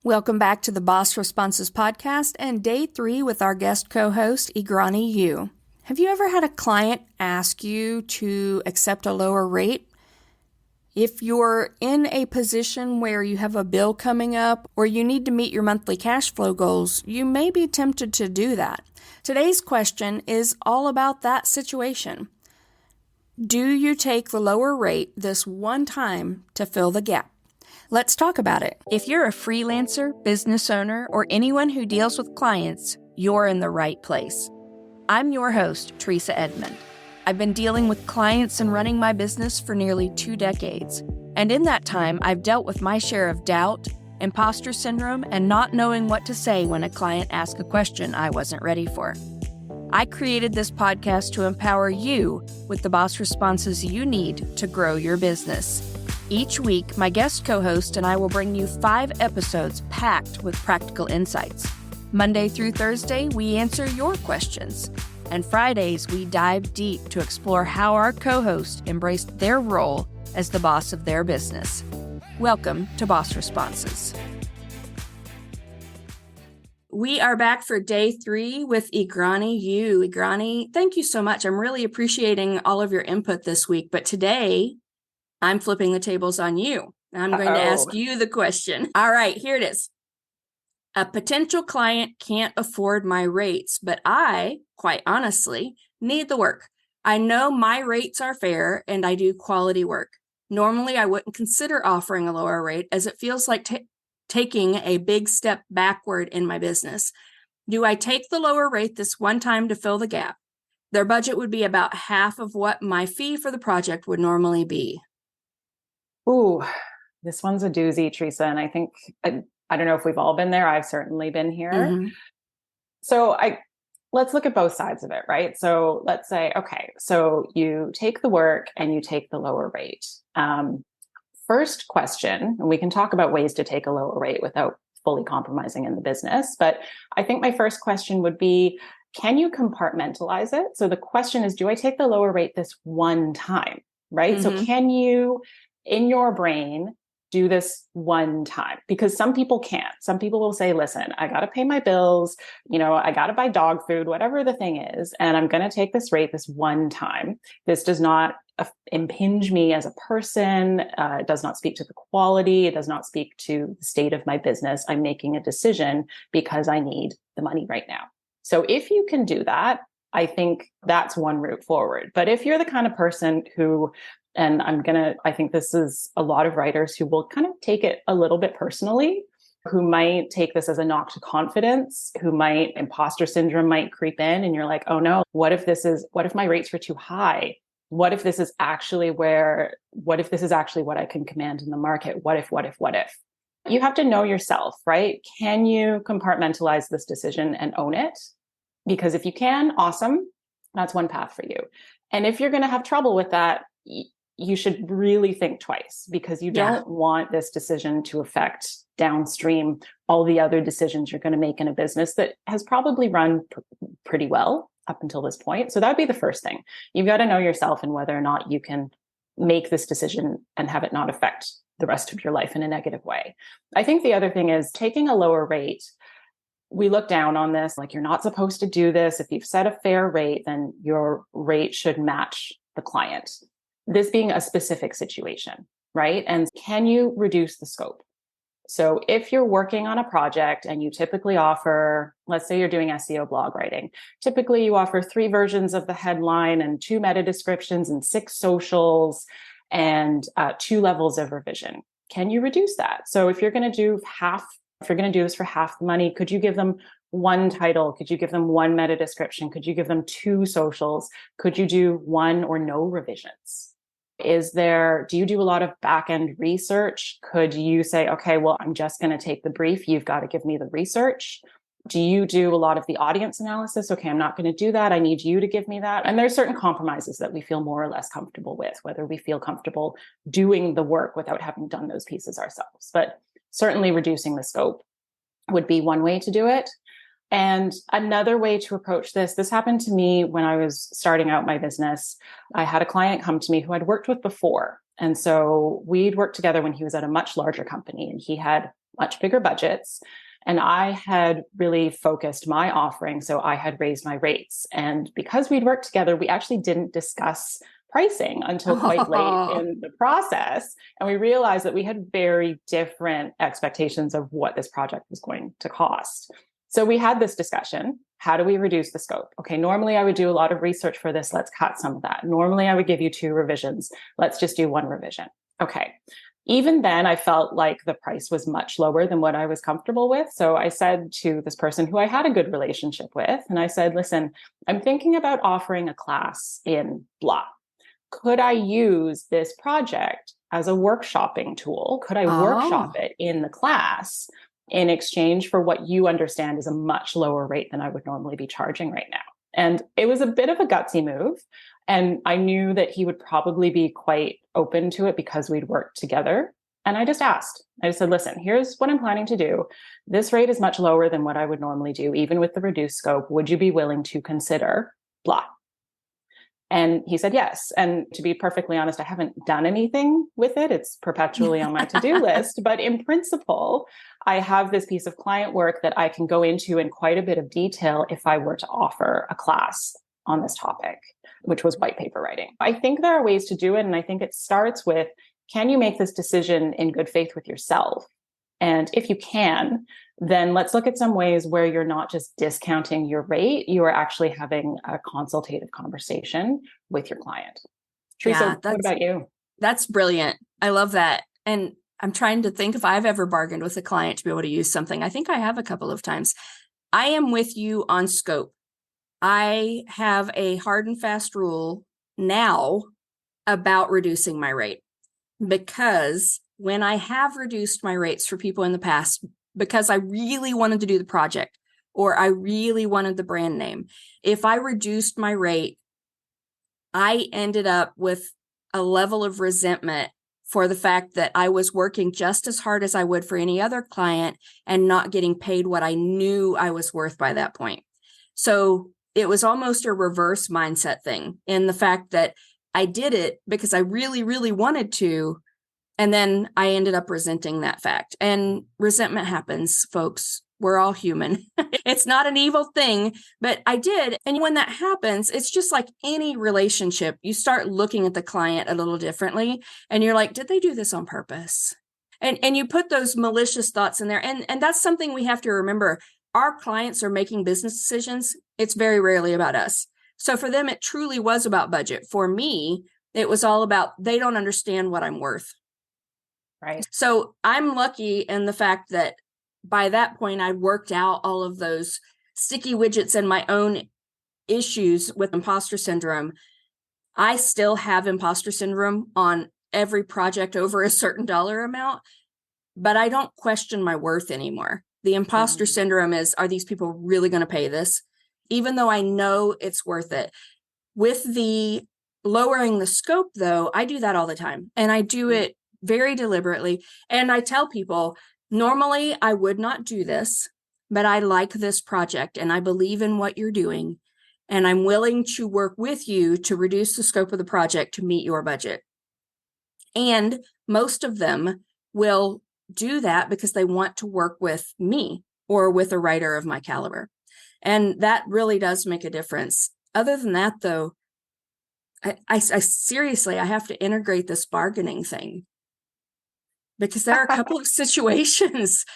Welcome back to the Boss Responses podcast and day 3 with our guest co-host, Eagranie Yuh. Have you ever had a client ask you to accept a lower rate? If you're in a position where you have a bill coming up or you need to meet your monthly cash flow goals, you may be tempted to do that. Today's question is all about that situation. Do you take the lower rate this one time to fill the gap? Let's talk about it. If you're a freelancer, business owner, or anyone who deals with clients, you're in the right place. I'm your host, Treasa Edmond. I've been dealing with clients and running my business for nearly 2 decades. And in that time, I've dealt with my share of doubt, imposter syndrome, and not knowing what to say when a client asks a question I wasn't ready for. I created this podcast to empower you with the boss responses you need to grow your business. Each week, my guest co-host and I will bring you 5 episodes packed with practical insights. Monday through Thursday, we answer your questions. And Fridays, we dive deep to explore how our co-hosts embraced their role as the boss of their business. Welcome to Boss Responses. We are back for day 3 with Eagranie Yuh. Eagranie, thank you so much. I'm really appreciating all of your input this week. But today, I'm flipping the tables on you. I'm going to ask you the question. All right, here it is. A potential client can't afford my rates, but I, quite honestly, need the work. I know my rates are fair and I do quality work. Normally, I wouldn't consider offering a lower rate as it feels like taking a big step backward in my business. Do I take the lower rate this one time to fill the gap? Their budget would be about half of what my fee for the project would normally be. Ooh, this one's a doozy, Treasa. And I think, I don't know if we've all been there. I've certainly been here. Mm-hmm. So let's look at both sides of it, right? So let's say, okay, so you take the work and you take the lower rate. First question, and we can talk about ways to take a lower rate without fully compromising in the business. But I think my first question would be, can you compartmentalize it? So the question is, do I take the lower rate this one time, right? Mm-hmm. So can you, in your brain, do this one time? Because some people can't. Some people will say, listen, I got to pay my bills. I got to buy dog food, whatever the thing is. And I'm going to take this rate this one time. This does not impinge me as a person. It does not speak to the quality. It does not speak to the state of my business. I'm making a decision because I need the money right now. So if you can do that, I think that's one route forward. But if you're the kind of person who, and I think this is a lot of writers who will kind of take it a little bit personally, who might take this as a knock to confidence, imposter syndrome might creep in and you're like, oh no, what if my rates were too high? What if this is actually what I can command in the market? What if? You have to know yourself, right? Can you compartmentalize this decision and own it? Because if you can, awesome. That's one path for you. And if you're going to have trouble with that, you should really think twice, because you don't want this decision to affect downstream all the other decisions you're going to make in a business that has probably run pretty well up until this point. So that would be the first thing. You've got to know yourself and whether or not you can make this decision and have it not affect the rest of your life in a negative way. I think the other thing is taking a lower rate. We look down on this, like you're not supposed to do this. If you've set a fair rate, then your rate should match the client. This being a specific situation, right? And can you reduce the scope? So if you're working on a project and you typically offer, let's say you're doing SEO blog writing, typically you offer 3 versions of the headline and 2 meta descriptions and 6 socials and 2 levels of revision. Can you reduce that? So if you're going to do this for half the money, could you give them 1 title? Could you give them 1 meta description? Could you give them 2 socials? Could you do 1 or no revisions? Do you do a lot of back-end research? Could you say, okay, well, I'm just going to take the brief. You've got to give me the research. Do you do a lot of the audience analysis? Okay, I'm not going to do that. I need you to give me that. And there's certain compromises that we feel more or less comfortable with, whether we feel comfortable doing the work without having done those pieces ourselves. But certainly reducing the scope would be one way to do it. And another way to approach this happened to me when I was starting out my business. I had a client come to me who I'd worked with before. And so we'd worked together when he was at a much larger company and he had much bigger budgets. And I had really focused my offering. So I had raised my rates. And because we'd worked together, we actually didn't discuss pricing until quite late in the process. And we realized that we had very different expectations of what this project was going to cost. So we had this discussion. How do we reduce the scope? Okay, normally I would do a lot of research for this. Let's cut some of that. Normally I would give you 2 revisions. Let's just do 1 revision. Okay. Even then, I felt like the price was much lower than what I was comfortable with. So I said to this person who I had a good relationship with, and I said, listen, I'm thinking about offering a class in blah. Could I use this project as a workshopping tool? Could I workshop it in the class in exchange for what you understand is a much lower rate than I would normally be charging right now? And it was a bit of a gutsy move. And I knew that he would probably be quite open to it because we'd worked together. And I just asked, I just said, listen, here's what I'm planning to do. This rate is much lower than what I would normally do, even with the reduced scope. Would you be willing to consider blah? And he said yes. And to be perfectly honest, I haven't done anything with it. It's perpetually on my to-do list. But in principle, I have this piece of client work that I can go into in quite a bit of detail if I were to offer a class on this topic, which was white paper writing. I think there are ways to do it. And I think it starts with, can you make this decision in good faith with yourself? And if you can, then let's look at some ways where you're not just discounting your rate, you are actually having a consultative conversation with your client. Treasa, what about you? That's brilliant. I love that. And I'm trying to think if I've ever bargained with a client to be able to use something. I think I have a couple of times. I am with you on scope. I have a hard and fast rule now about reducing my rate, because when I have reduced my rates for people in the past, because I really wanted to do the project or I really wanted the brand name, if I reduced my rate, I ended up with a level of resentment for the fact that I was working just as hard as I would for any other client and not getting paid what I knew I was worth by that point. So it was almost a reverse mindset thing in the fact that I did it because I really, really wanted to. And then I ended up resenting that fact. And resentment happens, folks. We're all human. It's not an evil thing, but I did. And when that happens, it's just like any relationship. You start looking at the client a little differently. And you're like, did they do this on purpose? And you put those malicious thoughts in there. And that's something we have to remember. Our clients are making business decisions. It's very rarely about us. So for them, it truly was about budget. For me, it was all about, they don't understand what I'm worth. Right. So I'm lucky in the fact that by that point, I worked out all of those sticky widgets and my own issues with imposter syndrome. I still have imposter syndrome on every project over a certain dollar amount, but I don't question my worth anymore. The imposter syndrome is, are these people really going to pay this? Even though I know it's worth it. With the lowering the scope, though, I do that all the time. And I do it very deliberately. And I tell people, normally I would not do this, but I like this project and I believe in what you're doing. And I'm willing to work with you to reduce the scope of the project to meet your budget. And most of them will do that because they want to work with me or with a writer of my caliber. And that really does make a difference. Other than that, though, I seriously, I have to integrate this bargaining thing. Because there are a couple of situations.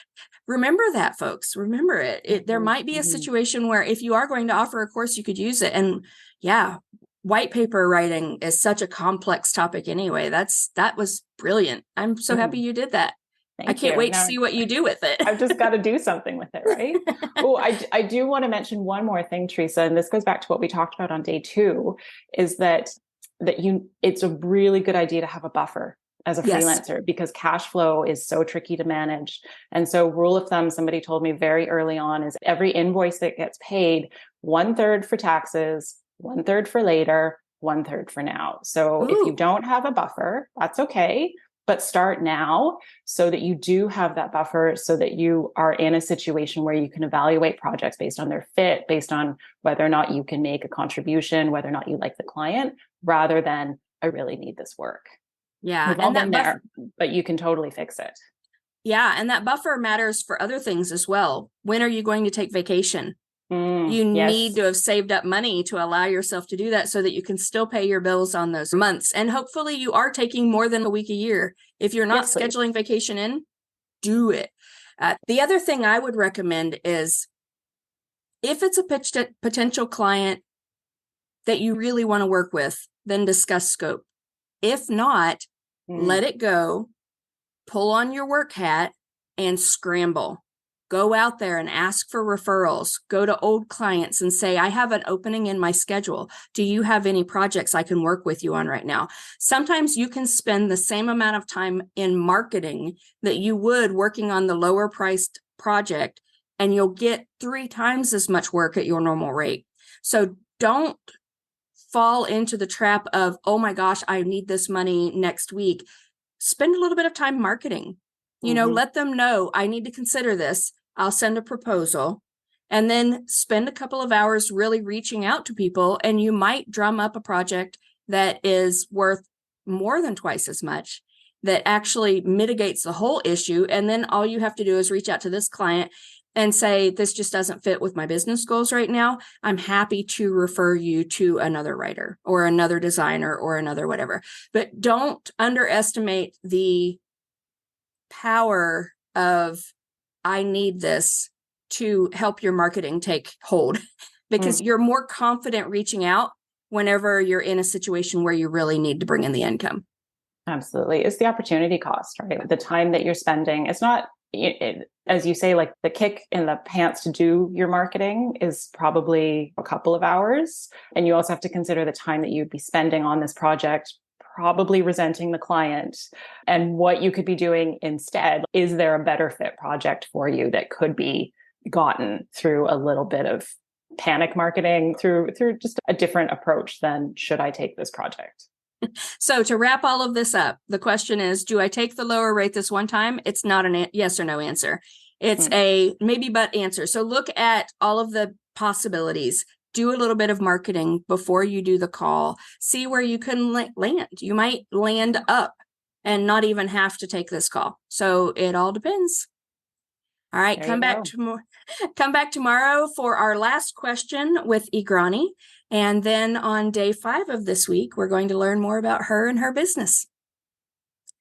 Remember that, folks. Remember it. There might be a situation where if you are going to offer a course, you could use it. And yeah, white paper writing is such a complex topic anyway. That was brilliant. I'm so happy you did that. I can't wait to see what you do with it. I've just got to do something with it, right? Oh, I do want to mention one more thing, Treasa, and this goes back to what we talked about on day 2, is that it's a really good idea to have a buffer as a freelancer, because cash flow is so tricky to manage. And so rule of thumb, somebody told me very early on, is every invoice that gets paid, 1/3 for taxes, 1/3 for later, 1/3 for now. So if you don't have a buffer, that's okay, but start now so that you do have that buffer, so that you are in a situation where you can evaluate projects based on their fit, based on whether or not you can make a contribution, whether or not you like the client, rather than I really need this work. Yeah. We've all been there, but you can totally fix it. Yeah, and that buffer matters for other things as well. When are you going to take vacation? You need Yes. to have saved up money to allow yourself to do that so that you can still pay your bills on those months. And hopefully you are taking more than a week a year. If you're not Yes, please. scheduling vacation in, do it. The other thing I would recommend is if it's a potential client that you really want to work with, then discuss scope. If not, let it go, pull on your work hat, and scramble. Go out there and ask for referrals. Go to old clients and say, I have an opening in my schedule. Do you have any projects I can work with you on right now? Sometimes you can spend the same amount of time in marketing that you would working on the lower priced project, and you'll get 3 times as much work at your normal rate. So don't fall into the trap of, oh my gosh, I need this money next week. Spend a little bit of time marketing. Let them know I need to consider this. I'll send a proposal, and then spend a couple of hours really reaching out to people. And you might drum up a project that is worth more than twice as much, that actually mitigates the whole issue. And then all you have to do is reach out to this client and say, this just doesn't fit with my business goals right now. I'm happy to refer you to another writer or another designer or another whatever. But don't underestimate the power of, I need this to help your marketing take hold, because you're more confident reaching out whenever you're in a situation where you really need to bring in the income. Absolutely. It's the opportunity cost, right? The time that you're spending. It's not, as you say, like the kick in the pants to do your marketing is probably a couple of hours. And you also have to consider the time that you'd be spending on this project, probably resenting the client, and what you could be doing instead. Is there a better fit project for you that could be gotten through a little bit of panic marketing, through just a different approach than, should I take this project? So to wrap all of this up, the question is, do I take the lower rate this one time? It's not a yes or no answer. It's a maybe but answer. So look at all of the possibilities. Do a little bit of marketing before you do the call. See where you can land. You might land up and not even have to take this call. So it all depends. All right, come back tomorrow for our last question with Eagranie. And then on day 5 of this week, we're going to learn more about her and her business.